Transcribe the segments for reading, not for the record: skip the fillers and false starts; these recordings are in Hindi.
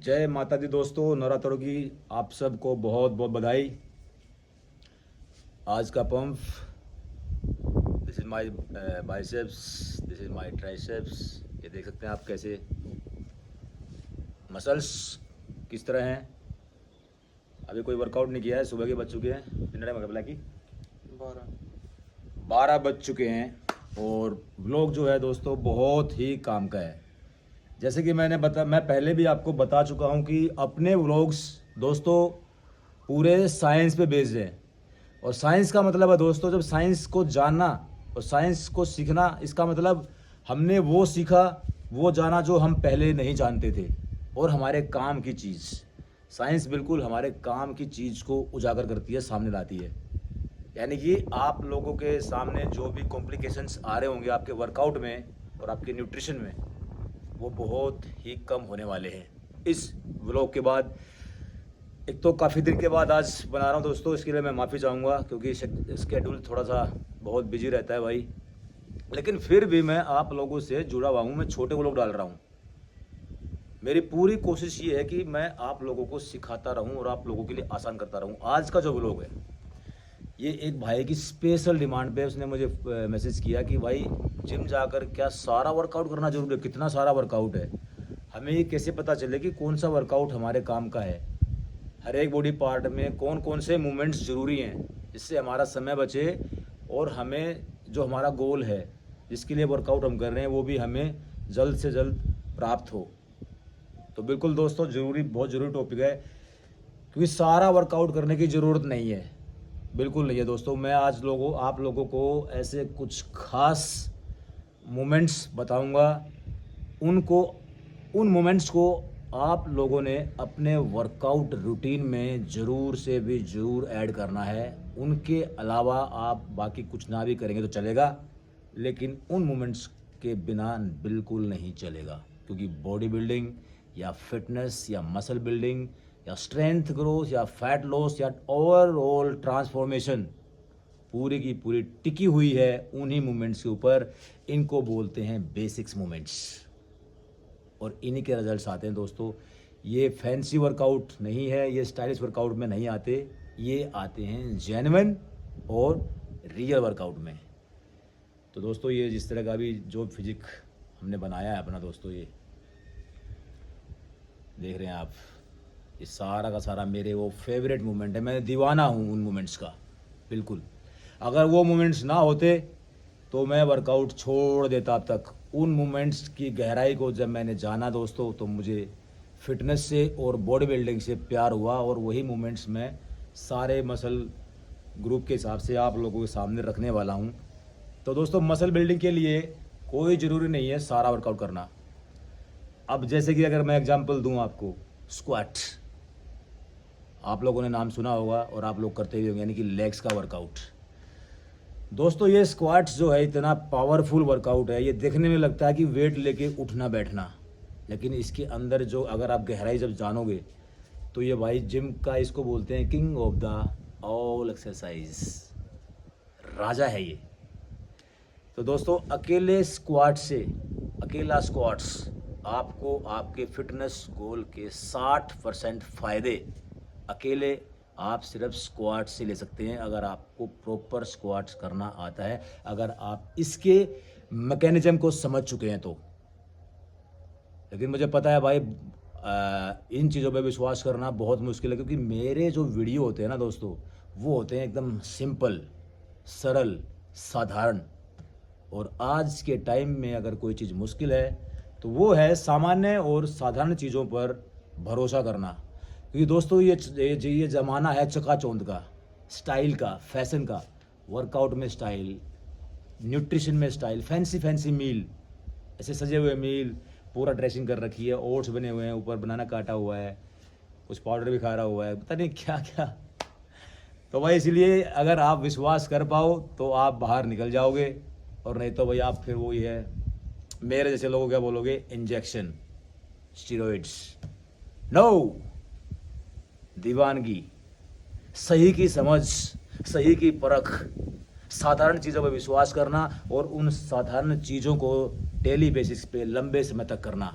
जय माता दी दोस्तों, नवरात्रों की आप सबको बहुत बहुत बधाई। आज का pump, this is my biceps, this is my triceps. ये देख सकते हैं आप कैसे मसल्स किस तरह हैं। अभी कोई वर्कआउट नहीं किया है, सुबह के बज चुके हैं कितने टाइम हो गया की 12 बज चुके हैं और व्लॉग जो है दोस्तों बहुत ही काम का है। जैसे कि मैं पहले भी आपको बता चुका हूं कि अपने व्लॉग्स दोस्तों पूरे साइंस पे बेस्ड हैं। और साइंस का मतलब है दोस्तों, जब साइंस को जानना और साइंस को सीखना, इसका मतलब हमने वो सीखा, वो जाना जो हम पहले नहीं जानते थे। और हमारे काम की चीज़, साइंस बिल्कुल हमारे काम की चीज़ को उजागर करती है, सामने लाती है। यानी कि आप लोगों के सामने जो भी कॉम्प्लिकेशंस आ रहे होंगे आपके वर्कआउट में और आपके न्यूट्रिशन में, वो बहुत ही कम होने वाले हैं इस व्लॉग के बाद। एक तो काफ़ी दिन के बाद आज बना रहा हूँ दोस्तों, इसके लिए मैं माफ़ी चाहूँगा क्योंकि स्केड्यूल थोड़ा सा बहुत बिजी रहता है भाई। लेकिन फिर भी मैं आप लोगों से जुड़ा हुआ हूँ, मैं छोटे व्लॉग डाल रहा हूँ। मेरी पूरी कोशिश ये है कि मैं आप लोगों को सिखाता रहूँ और आप लोगों के लिए आसान करता रहूँ। आज का जो व्लॉग है ये एक भाई की स्पेशल डिमांड पे उसने मुझे मैसेज किया कि भाई जिम जाकर क्या सारा वर्कआउट करना जरूरी है, कितना सारा वर्कआउट है, हमें ये कैसे पता चले कि कौन सा वर्कआउट हमारे काम का है, हर एक बॉडी पार्ट में कौन कौन से मूवमेंट्स ज़रूरी हैं जिससे हमारा समय बचे और हमें जो हमारा गोल है जिसके लिए वर्कआउट हम कर रहे हैं वो भी हमें जल्द से जल्द प्राप्त हो। तो बिल्कुल दोस्तों ज़रूरी, बहुत ज़रूरी टॉपिक है क्योंकि सारा वर्कआउट करने की ज़रूरत नहीं है, बिल्कुल नहीं है दोस्तों। मैं आज आप लोगों को ऐसे कुछ खास मोमेंट्स बताऊंगा, उन मोमेंट्स को आप लोगों ने अपने वर्कआउट रूटीन में ज़रूर से भी ज़रूर ऐड करना है। उनके अलावा आप बाकी कुछ ना भी करेंगे तो चलेगा, लेकिन उन मोमेंट्स के बिना बिल्कुल नहीं चलेगा। क्योंकि बॉडी बिल्डिंग या फिटनेस या मसल बिल्डिंग या स्ट्रेंथ ग्रोथ या फैट लॉस या ओवरऑल ट्रांसफॉर्मेशन पूरी की पूरी टिकी हुई है उन्हीं मूवमेंट्स के ऊपर। इनको बोलते हैं बेसिक्स मूवमेंट्स और इन्हीं के रिजल्ट्स आते हैं दोस्तों। ये फैंसी वर्कआउट नहीं है, ये स्टाइलिश वर्कआउट में नहीं आते, ये आते हैं जेन्युइन और रियल वर्कआउट में। तो दोस्तों ये जिस तरह का भी जो फिजिक हमने बनाया है अपना दोस्तों, ये देख रहे हैं आप, ये सारा का सारा मेरे वो फेवरेट मोमेंट है। मैं दीवाना हूँ उन मोमेंट्स का, बिल्कुल। अगर वो मोमेंट्स ना होते तो मैं वर्कआउट छोड़ देता अब तक। उन मोमेंट्स की गहराई को जब मैंने जाना दोस्तों, तो मुझे फिटनेस से और बॉडी बिल्डिंग से प्यार हुआ और वही मोमेंट्स मैं सारे मसल ग्रुप के हिसाब से आप लोगों के सामने रखने वाला हूँ। तो दोस्तों मसल बिल्डिंग के लिए कोई ज़रूरी नहीं है सारा वर्कआउट करना। अब जैसे कि अगर मैं एग्जांपल दूं आपको, स्क्वाट, आप लोगों ने नाम सुना होगा और आप लोग करते भी होंगे, यानी कि लेग्स का वर्कआउट। दोस्तों ये स्क्वाट्स जो है इतना पावरफुल वर्कआउट है, ये देखने में लगता है कि वेट लेके उठना बैठना, लेकिन इसके अंदर जो अगर आप गहराई जब जानोगे तो ये भाई जिम का, इसको बोलते हैं king of the all exercise, राजा है ये। तो दोस्तों अकेला स्क्वाट्स आपको आपके फिटनेस गोल के 60% फ़ायदे अकेले आप सिर्फ स्क्वाट से ले सकते हैं, अगर आपको प्रॉपर स्क्वाट्स करना आता है, अगर आप इसके मैकेनिज्म को समझ चुके हैं तो। लेकिन मुझे पता है भाई इन चीज़ों पे विश्वास करना बहुत मुश्किल है, क्योंकि मेरे जो वीडियो होते हैं ना दोस्तों, वो होते हैं एकदम सिंपल, सरल, साधारण। और आज के टाइम में अगर कोई चीज़ मुश्किल है तो वो है सामान्य और साधारण चीज़ों पर भरोसा करना। क्योंकि दोस्तों ये ज़माना है चकाचौंध का, स्टाइल का, फैशन का। वर्कआउट में स्टाइल, न्यूट्रिशन में स्टाइल, फैंसी मील, ऐसे सजे हुए मील, पूरा ड्रेसिंग कर रखी है, ओट्स बने हुए हैं, ऊपर बनाना काटा हुआ है, कुछ पाउडर भी खा रहा हुआ है, पता नहीं क्या क्या। तो भाई इसीलिए अगर आप विश्वास कर पाओ तो आप बाहर निकल जाओगे, और नहीं तो भाई आप फिर वही है, मेरे जैसे लोगों क्या बोलोगे, इंजेक्शन, स्टीरॉइड्स। नो, दीवानगी, सही की समझ, सही की परख, साधारण चीज़ों पर विश्वास करना और उन साधारण चीज़ों को डेली बेसिस पे लंबे समय तक करना,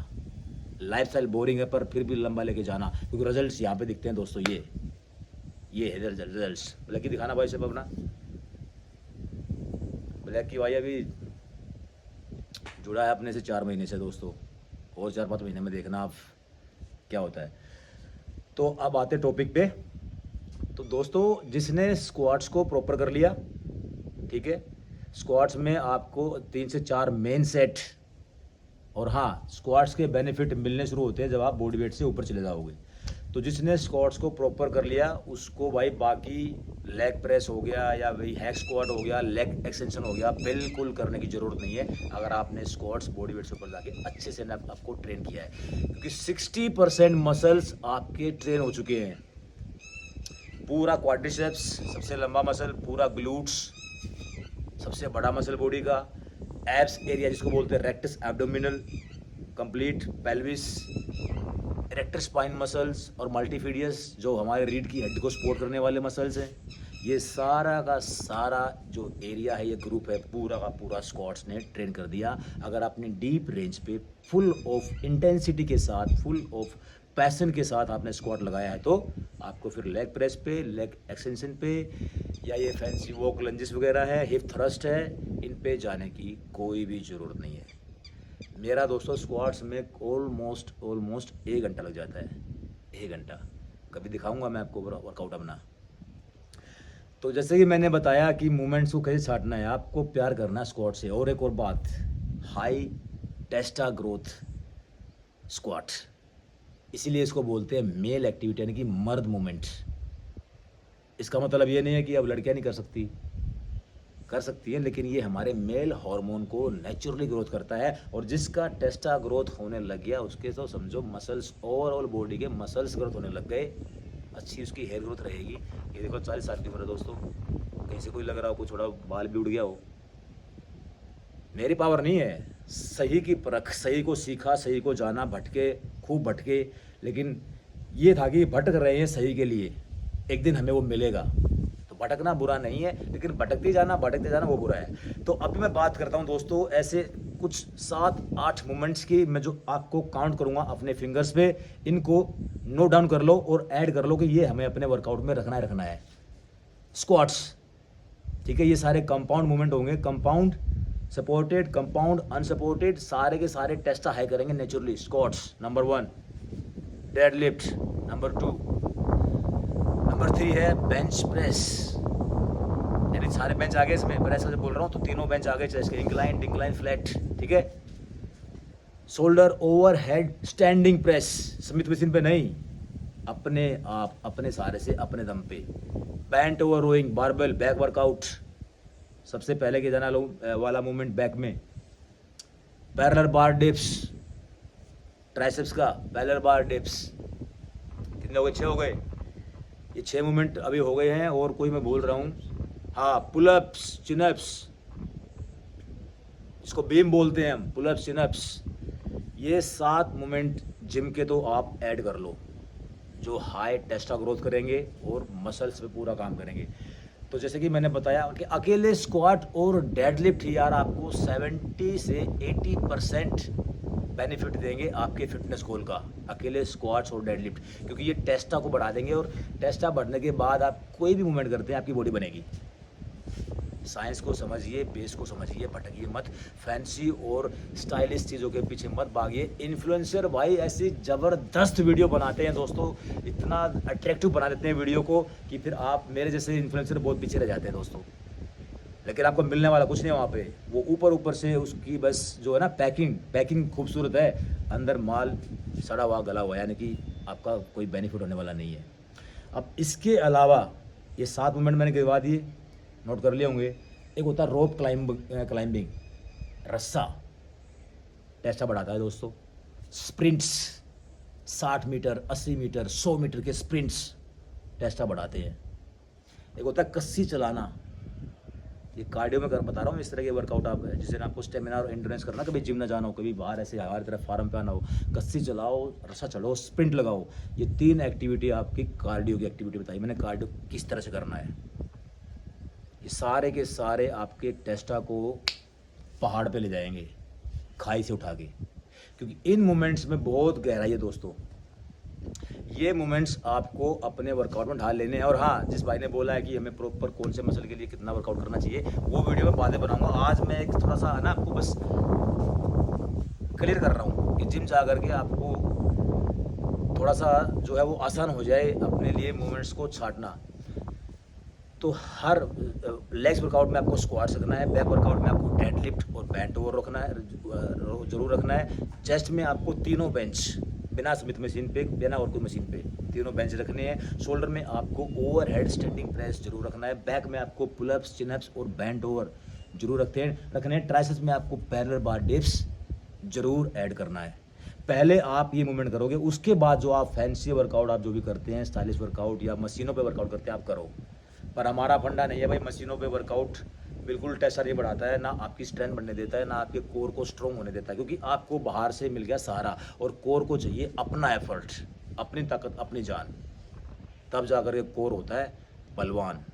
लाइफस्टाइल बोरिंग है पर फिर भी लंबा लेके जाना, क्योंकि रिजल्ट्स यहाँ पे दिखते हैं दोस्तों। ये है रिजल्ट्स। ब्लैक की दिखाना भाई साहब अपना। ब्लैक की भाई अभी जुड़ा है अपने से 4 महीने से दोस्तों, और 4-5 महीने में देखना आप क्या होता है। तो अब आते टॉपिक पे। तो दोस्तों जिसने स्क्वाट्स को प्रॉपर कर लिया, ठीक है, स्क्वाट्स में आपको 3 से 4 मेन सेट, और हाँ स्क्वाट्स के बेनिफिट मिलने शुरू होते हैं जब आप बॉडी वेट से ऊपर चले जाओगे। तो जिसने स्क्वाट्स को प्रॉपर कर लिया उसको भाई बाकी लेग प्रेस हो गया या वही हैक स्क्वाट हो गया, लेग एक्सटेंशन हो गया, बिल्कुल करने की ज़रूरत नहीं है अगर आपने स्क्वाट्स बॉडी वेट से ऊपर जाके अच्छे से आपको ट्रेन किया है, क्योंकि 60% मसल्स आपके ट्रेन हो चुके हैं। पूरा क्वाड्रिसेप्स सबसे लंबा मसल, पूरा ग्लूट्स सबसे बड़ा मसल बॉडी का, एब्स एरिया जिसको बोलते हैं rectus abdominal, complete pelvis, erector spine muscles और मल्टीफिडियस जो हमारे रीढ़ की हड्डी को सपोर्ट करने वाले मसल्स हैं, ये सारा का सारा जो एरिया है, ये ग्रुप है, पूरा का पूरा स्क्वाट्स ने ट्रेन कर दिया। अगर आपने डीप रेंज पे फुल ऑफ इंटेंसिटी के साथ, फुल ऑफ पैशन के साथ आपने स्क्वाट लगाया है, तो आपको फिर लेग प्रेस पे, लेग एक्सटेंशन पे, या ये फैंसी वॉक लंजेस वगैरह है, हिप थ्रस्ट है, इन पे जाने की कोई भी ज़रूरत नहीं है। मेरा दोस्तों स्क्वाट्स में ऑलमोस्ट 1 घंटा लग जाता है, 1 घंटा। कभी दिखाऊंगा मैं आपको वर्कआउट अपना। तो जैसे कि मैंने बताया कि मूवमेंट्स को कैसे छाटना है, आपको प्यार करना है स्क्वाट से। और एक और बात, हाई टेस्टा ग्रोथ स्क्वाट, इसीलिए इसको बोलते हैं मेल एक्टिविटी, यानी कि मर्द मूवमेंट। इसका मतलब ये नहीं है कि अब लड़कियां नहीं कर सकती, कर सकती है, लेकिन ये हमारे मेल हार्मोन को नेचुरली ग्रोथ करता है। और जिसका टेस्टा ग्रोथ होने लग गया उसके तो समझो मसल्स, ओवरऑल बॉडी के मसल्स ग्रोथ होने लग गए, अच्छी उसकी हेयर ग्रोथ रहेगी। ये देखो 40 साल की उम्र है दोस्तों, कहीं से कोई लग रहा हो कुछ थोड़ा बाल भी उड़ गया हो, मेरी पावर नहीं है। सही की परख, सही को सीखा, सही को जाना, भटके, खूब भटके, लेकिन ये था कि भटक रहे हैं सही के लिए, एक दिन हमें वो मिलेगा। तो भटकना बुरा नहीं है, लेकिन भटकते जाना वो बुरा है। तो अभी मैं बात करता हूँ दोस्तों ऐसे कुछ 7-8 मूवमेंट्स की, मैं जो आपको काउंट करूँगा अपने फिंगर्स पे, इनको नोट डाउन कर लो और ऐड कर लो कि ये हमें अपने वर्कआउट में रखना है। स्क्वाट्स, ठीक है, ये सारे कंपाउंड मूवमेंट होंगे, कंपाउंड सपोर्टेड, कंपाउंड अनसपोर्टेड, सारे के सारे टेस्टा हाई करेंगे naturally. Squats number 1, deadlift number 2, number 3 है बेंच प्रेस, यानी सारे बेंच आगे इसमें प्रेस से बोल रहा हूँ तो तीनों बेंच आगे चेस्ट के, इंक्लाइन, डिक्लाइन, फ्लैट, ठीक है। Shoulder over head standing press, Smith machine पे नहीं, अपने आप, अपने सारे से, अपने दम पे। Bent over rowing, barbell, back workout, सबसे पहले के जाना वाला मूवमेंट बैक में। पैरेलल बार डिप्स, ट्राइसेप्स का पैरेलल बार डिप्स। कितने हो गए? 6 हो गए। ये 6 मूवमेंट अभी हो गए हैं, और कोई मैं बोल रहा हूँ, हाँ, पुलअप्स, चिनअप्स, इसको बीम बोलते हैं हम, पुलअप्स, चिनअप्स। ये 7 मूवमेंट जिम के तो आप ऐड कर लो, जो हाई टेस्टा ग्रोथ करेंगे और मसल्स पे पूरा काम करेंगे। तो जैसे कि मैंने बताया कि अकेले स्क्वाट और डेडलिफ्ट ही यार आपको 70 से 80% बेनिफिट देंगे आपके फिटनेस गोल का, अकेले स्क्वाट्स और डेडलिफ्ट, क्योंकि ये टेस्टा को बढ़ा देंगे, और टेस्टा बढ़ने के बाद आप कोई भी मूवमेंट करते हैं आपकी बॉडी बनेगी। साइंस को समझिए, बेस को समझिए, भटकिए मत, फैंसी और स्टाइलिश चीज़ों के पीछे मत भागिए। इन्फ्लुएंसर भाई ऐसी ज़बरदस्त वीडियो बनाते हैं दोस्तों, इतना अट्रैक्टिव बना देते हैं वीडियो को कि फिर आप, मेरे जैसे इन्फ्लुएंसर बहुत पीछे रह जाते हैं दोस्तों, लेकिन आपको मिलने वाला कुछ नहीं है वहाँ पे। वो ऊपर से उसकी बस जो है ना पैकिंग खूबसूरत है, अंदर माल सड़ा हुआ गला हुआ, यानी कि आपका कोई बेनिफिट होने वाला नहीं है। अब इसके अलावा ये 7 मूवमेंट मैंने गिनवा दिए, नोट कर लिए होंगे। एक होता है रोप क्लाइंबिंग, रस्सा, टेस्टा बढ़ाता है दोस्तों। स्प्रिंट्स, 60 मीटर, 80 मीटर, 100 मीटर के स्प्रिंट्स टेस्टा बढ़ाते हैं। एक होता है कस्सी चलाना, ये कार्डियो में बता रहा हूँ, इस तरह के वर्कआउट आप, जिससे आपको स्टेमिना और एंड्योरेंस करना, कभी जिम ना जाना हो, कभी बाहर ऐसे हमारी तरफ फार्म पे आना हो, कस्सी चलाओ, रस्सा चढ़ो, स्प्रिंट लगाओ। ये 3 एक्टिविटी आपकी कार्डियो की एक्टिविटी बताई मैंने, कार्डियो किस तरह से करना है। ये सारे के सारे आपके टेस्टा को पहाड़ पे ले जाएंगे, खाई से उठा के, क्योंकि इन मोमेंट्स में बहुत गहराई है दोस्तों। ये मोमेंट्स आपको अपने वर्कआउट में ढाल लेने हैं। और हाँ, जिस भाई ने बोला है कि हमें प्रॉपर कौन से मसल के लिए कितना वर्कआउट करना चाहिए, वो वीडियो में बातें बनाऊंगा। आज मैं एक थोड़ा सा है ना आपको बस क्लियर कर रहा हूँ कि जिम जा करके आपको थोड़ा सा जो है वो आसान हो जाए अपने लिए मोमेंट्स को छाटना। तो हर लेग्स वर्कआउट में आपको स्क्वाट्स रखना है, बैक वर्कआउट में आपको डेडलिफ्ट और बेंट ओवर रखना है, जरूर रखना है। चेस्ट में आपको तीनों बेंच, बिना स्मिथ मशीन पे, बिना और कोई मशीन पे, तीनों बेंच रखने हैं। शोल्डर में आपको ओवर हेड स्टैंडिंग प्रेस जरूर रखना है। बैक में आपको पुलअप्स, चिनअप्स और बेंट ओवर जरूर रखने हैं। ट्राइसेप्स में आपको पैरेलल बार डिप्स जरूर ऐड करना है। पहले आप ये मूवमेंट करोगे, उसके बाद जो आप फैंसी वर्कआउट आप जो भी करते हैं, स्टाइलिश वर्कआउट या मशीनों पे वर्कआउट करते हैं, आप करो। पर हमारा फंडा नहीं है भाई मशीनों पे वर्कआउट, बिल्कुल टेंशन नहीं बढ़ाता है, ना आपकी स्ट्रेंथ बढ़ने देता है, ना आपके कोर को स्ट्रॉन्ग होने देता है। क्योंकि आपको बाहर से मिल गया सहारा और कोर को चाहिए अपना एफर्ट, अपनी ताकत, अपनी जान, तब जाकर के कोर होता है बलवान।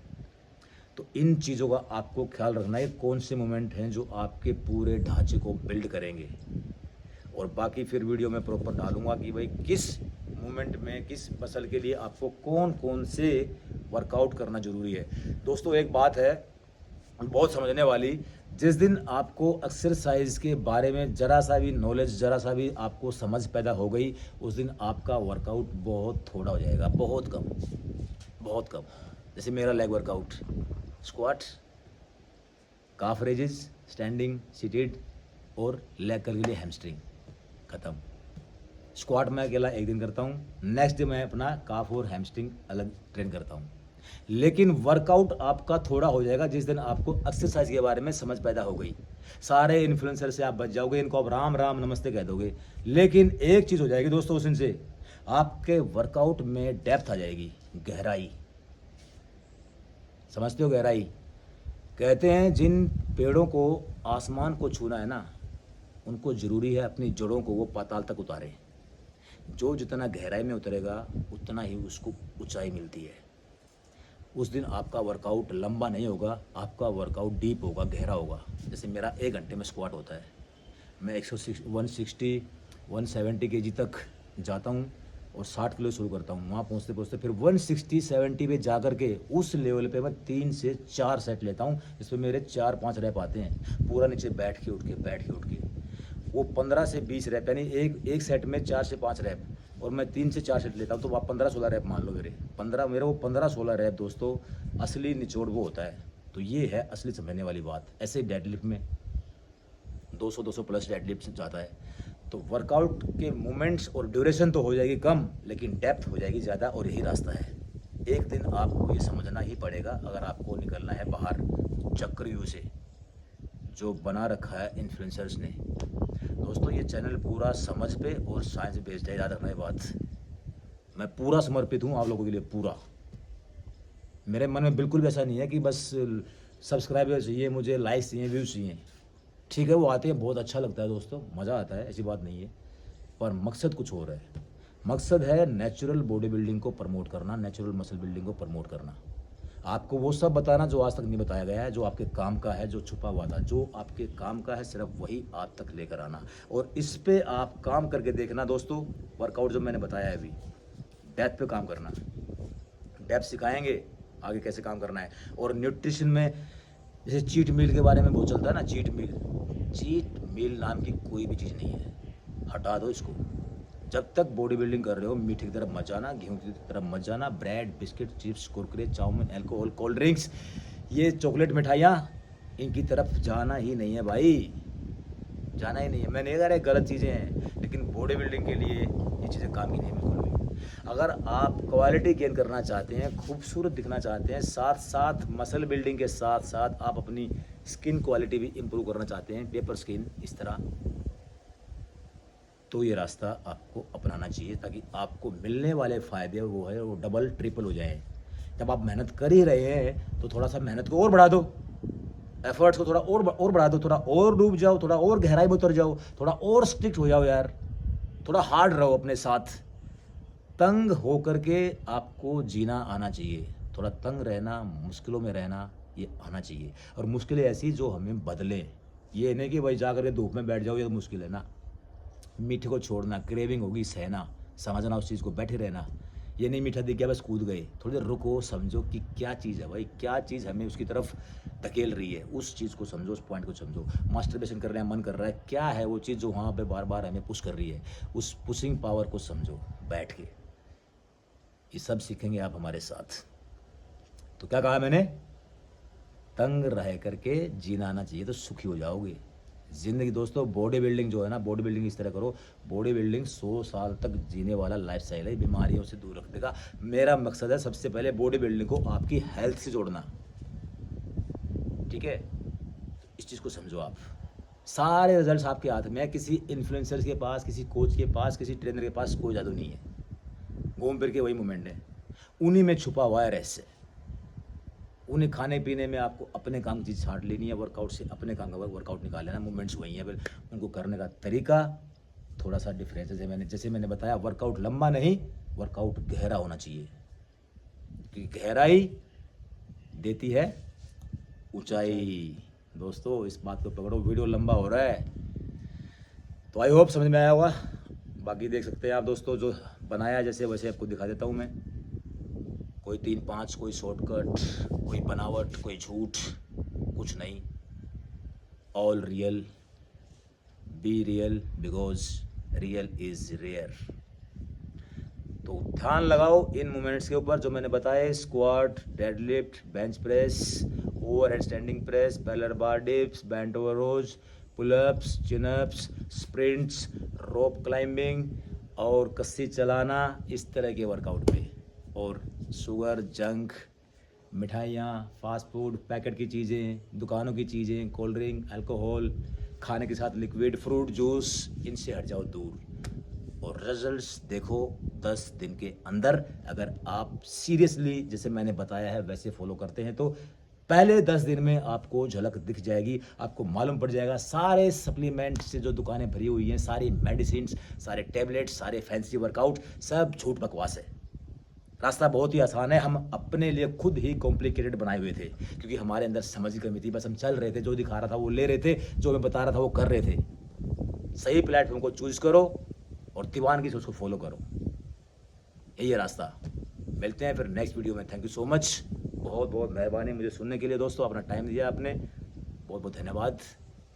तो इन चीज़ों का आपको ख्याल रखना है, कौन से मोमेंट हैं जो आपके पूरे ढांचे को बिल्ड करेंगे। और बाकी फिर वीडियो में प्रॉपर डालूंगा कि भाई किस मूवमेंट में, किस मसल के लिए आपको कौन कौन से वर्कआउट करना जरूरी है। दोस्तों एक बात है बहुत समझने वाली, जिस दिन आपको एक्सरसाइज के बारे में जरा सा भी नॉलेज, जरा सा भी आपको समझ पैदा हो गई, उस दिन आपका वर्कआउट बहुत थोड़ा हो जाएगा, बहुत कम, बहुत कम। जैसे मेरा लेग वर्कआउट, स्क्वाट, काफ रेजेस, स्टैंडिंग, सीटेड और लेग कर्ल के लिए हैमस्ट्रिंग, खत्म। स्क्वाट मैं अकेला एक दिन करता हूँ, नेक्स्ट डे मैं अपना काफ और हैमस्ट्रिंग अलग ट्रेन करता हूँ। लेकिन वर्कआउट आपका थोड़ा हो जाएगा जिस दिन आपको एक्सरसाइज के बारे में समझ पैदा हो गई। सारे इन्फ्लुएंसर से आप बच जाओगे, इनको आप राम राम नमस्ते कह दोगे। लेकिन एक चीज़ हो जाएगी दोस्तों उस दिन से, आपके वर्कआउट में डेप्थ आ जाएगी, गहराई। समझते हो गहराई? कहते हैं जिन पेड़ों को आसमान को छूना है ना, उनको ज़रूरी है अपनी जड़ों को वो पाताल तक उतारे। जो जितना गहराई में उतरेगा उतना ही उसको ऊंचाई मिलती है। उस दिन आपका वर्कआउट लंबा नहीं होगा, आपका वर्कआउट डीप होगा, गहरा होगा। जैसे मेरा 1 घंटे में स्क्वाट होता है, मैं 160 170 kg तक जाता हूँ और 60 किलो शुरू करता हूँ। वहाँ पहुँचते पहुँचते फिर 160-70 पे जा कर के उस लेवल पे मैं 3 से 4 सेट लेता हूँ, जिसमें मेरे 4-5 रैप आते हैं पूरा नीचे बैठ के उठ के। वो 15 से 20 रैप, यानी एक सेट में 4 से 5 रैप, और मैं 3 से 4 सेट लेता हूँ, तो आप 15-16 रैप मान लो मेरे। 15-16 रैप दोस्तों, असली निचोड़ वो होता है। तो ये है असली समझने वाली बात। ऐसे डेडलिफ्ट में 200 प्लस डेडलिफ्ट जाता है। तो वर्कआउट के मोमेंट्स और ड्यूरेशन तो हो जाएगी कम, लेकिन डेप्थ हो जाएगी ज़्यादा, और यही रास्ता है। एक दिन आपको ये समझना ही पड़ेगा अगर आपको निकलना है बाहर चक्रव्यूह से जो बना रखा है इन्फ्लुएंसर्स ने। दोस्तों ये चैनल पूरा समझ पे और साइंस बेस्ड है, याद रखना ये बात। मैं पूरा समर्पित हूँ आप लोगों के लिए, पूरा। मेरे मन में बिल्कुल भी ऐसा नहीं है कि बस सब्सक्राइबर चाहिए मुझे, लाइक्स चाहिए, व्यूज़ चाहिए। ठीक है वो आते हैं, बहुत अच्छा लगता है दोस्तों, मज़ा आता है, ऐसी बात नहीं है, पर मकसद कुछ और है। मकसद है नेचुरल बॉडी बिल्डिंग को प्रमोट करना, नेचुरल मसल बिल्डिंग को प्रमोट करना। आपको वो सब बताना जो आज तक नहीं बताया गया है, जो आपके काम का है, जो छुपा हुआ था, जो आपके काम का है, सिर्फ वही आप तक लेकर आना। और इस पे आप काम करके देखना दोस्तों। वर्कआउट जो मैंने बताया है अभी, डेप्थ पे काम करना, डेप्थ सिखाएंगे आगे कैसे काम करना है। और न्यूट्रिशन में जैसे चीट मील के बारे में बहुत चलता है ना, चीट मील नाम की कोई भी चीज़ नहीं है, हटा दो इसको। जब तक बॉडी बिल्डिंग कर रहे हो, मीठे की तरफ मत जाना, गेहूं की तरफ मत जाना। Bread, biscuit, chips, Kurkure, chowmein, alcohol, cold drinks, ये चॉकलेट मिठाइयाँ, इनकी तरफ जाना ही नहीं है भाई, जाना ही नहीं है। मैं नहीं कह रहा गलत चीज़ें हैं, लेकिन बॉडी बिल्डिंग के लिए ये चीज़ें काम की नहीं है बिल्कुल भी। अगर आप क्वालिटी गेन करना चाहते हैं, खूबसूरत दिखना चाहते हैं, साथ साथ मसल बिल्डिंग के साथ साथ आप अपनी स्किन क्वालिटी भी इम्प्रूव करना चाहते हैं, पेपर स्किन इस तरह, तो ये रास्ता आपको अपनाना चाहिए, ताकि आपको मिलने वाले फ़ायदे वो डबल ट्रिपल हो जाए। जब आप मेहनत कर ही रहे हैं तो थोड़ा सा मेहनत को और बढ़ा दो, एफर्ट्स को थोड़ा और बढ़ा दो, थोड़ा और डूब जाओ, थोड़ा और गहराई में उतर जाओ, थोड़ा और स्ट्रिक्ट हो जाओ यार, थोड़ा हार्ड रहो अपने साथ। तंग हो करके आपको जीना आना चाहिए, थोड़ा तंग रहना, मुश्किलों में रहना ये आना चाहिए। और मुश्किलें ऐसी जो हमें बदलें, ये नहीं कि भाई जा करके धूप में बैठ जाओ, ये तो मुश्किल है ना। मीठे को छोड़ना, क्रेविंग होगी सहना, समझना उस चीज़ को, बैठे रहना। ये नहीं मीठा दिख गया बस कूद गए, थोड़ी देर रुको, समझो कि क्या चीज़ है भाई, क्या चीज़ हमें उसकी तरफ धकेल रही है, उस चीज़ को समझो, उस पॉइंट को समझो। मास्टरबेशन कर रहे हैं, मन कर रहा है, क्या है वो चीज़ जो वहाँ पे बार बार हमें पुश कर रही है, उस पुशिंग पावर को समझो बैठ के। ये सब सीखेंगे आप हमारे साथ। तो क्या कहा मैंने, तंग रह करके जीना आना चाहिए तो सुखी हो जाओगे। ज़िंदगी दोस्तों, बॉडी बिल्डिंग जो है ना, बॉडी बिल्डिंग इस तरह करो, बॉडी बिल्डिंग 100 साल तक जीने वाला लाइफस्टाइल है, बीमारियों से दूर रख देगा। मेरा मकसद है सबसे पहले बॉडी बिल्डिंग को आपकी हेल्थ से जोड़ना, ठीक है। इस चीज़ को समझो आप, सारे रिजल्ट्स आपके हाथ में है। किसी इन्फ्लुएंसर के पास, किसी कोच के पास, किसी ट्रेनर के पास कोई जादू नहीं है, घूम फिर के वही मूवमेंट है, उन्हीं में छुपा हुआ है रहस्य। उन्हें खाने पीने में आपको अपने काम की चीज़ छांट लेनी है, वर्कआउट से अपने काम का वर्कआउट निकाल लेना, मूवमेंट्स वही हैं, फिर उनको करने का तरीका थोड़ा सा डिफरेंस है। जैसे मैंने बताया, वर्कआउट लंबा नहीं, वर्कआउट गहरा होना चाहिए, क्योंकि गहराई देती है ऊंचाई। दोस्तों इस बात को पकड़ो, वीडियो लंबा हो रहा है तो आई होप समझ में आया होगा। बाकी देख सकते हैं आप दोस्तों, जो बनाया जैसे वैसे आपको दिखा देता हूँ मैं। कोई 3-5, कोई शॉर्टकट, कोई बनावट, कोई झूठ, कुछ नहीं, all real. Be real because real is rare. तो ध्यान लगाओ इन मूवमेंट्स के ऊपर जो मैंने बताए, squat, deadlift, bench press, overhead standing press, parallel bar dips, bent over rows, pullups, chinups, sprints, rope climbing और कस्सी चलाना, इस तरह के वर्कआउट पे। और शुगर, जंक, मिठाइयाँ, फास्ट फूड, पैकेट की चीज़ें, दुकानों की चीज़ें, कोल्ड ड्रिंक, अल्कोहल, खाने के साथ लिक्विड, फ्रूट जूस, इनसे हट जाओ दूर। और रिजल्ट्स देखो 10 दिन के अंदर। अगर आप सीरियसली जैसे मैंने बताया है वैसे फॉलो करते हैं तो पहले 10 दिन में आपको झलक दिख जाएगी, आपको मालूम पड़ जाएगा। सारे सप्लीमेंट से जो दुकानें भरी हुई हैं, सारी मेडिसिन, सारे टैबलेट्स, सारे फैंसी वर्कआउट, सब झूठ बकवास है। रास्ता बहुत ही आसान है, हम अपने लिए खुद ही कॉम्प्लिकेटेड बनाए हुए थे, क्योंकि हमारे अंदर समझ की कमी थी। बस हम चल रहे थे, जो दिखा रहा था वो ले रहे थे, जो मैं बता रहा था वो कर रहे थे। सही प्लेटफॉर्म को चूज करो और दीवान की सोच को फॉलो करो, यही है रास्ता। मिलते हैं फिर नेक्स्ट वीडियो में। थैंक यू सो मच, बहुत बहुत मेहरबानी मुझे सुनने के लिए दोस्तों, अपना टाइम दिया आपने, बहुत बहुत धन्यवाद।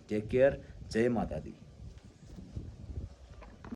टेक केयर, जय माता दी।